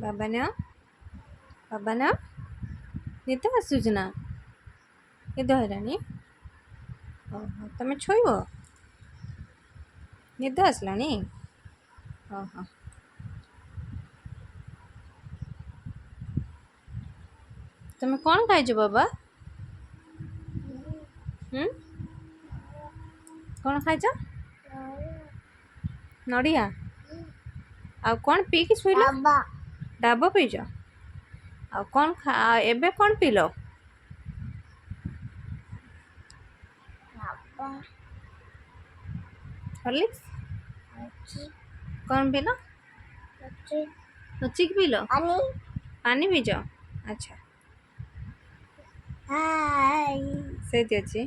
ବାବାନ ବାବାନ ନିଦ ଆସୁଛି ନା? ନିଦ ହେଲାଣି? ଓହୋ, ତମେ ଛୋଇବ? ନିଦ ଆସିଲାଣି? ଓହୋ, ତମେ କ'ଣ ଖାଇଛ ବାବା? କ'ଣ ଖାଇଛ? ନଡ଼ିଆ। ଆଉ କ'ଣ ପିଇକି ଶୋଇଲ? ଡାବ ପିଇଛ? ଆଉ କ'ଣ ଏବେ କ'ଣ ପିଇଲ? ହର୍ଲିକ୍ସ। କ'ଣ ପିଇଲ? ଲୁଚିକି ପିଇଲ? ପାଣି ପିଇଛ? ଆଚ୍ଛା, ସେଇଠି ଅଛି।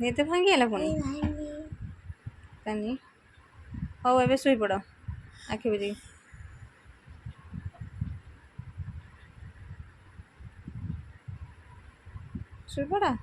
ନିଦ ଭାଙ୍ଗିଗଲା ପୁଣି? ତାନି ହଉ, ଏବେ ଶୋଇପଡ଼ ଆଖି ବୁଜିକି। ଶୋଇପଡ଼।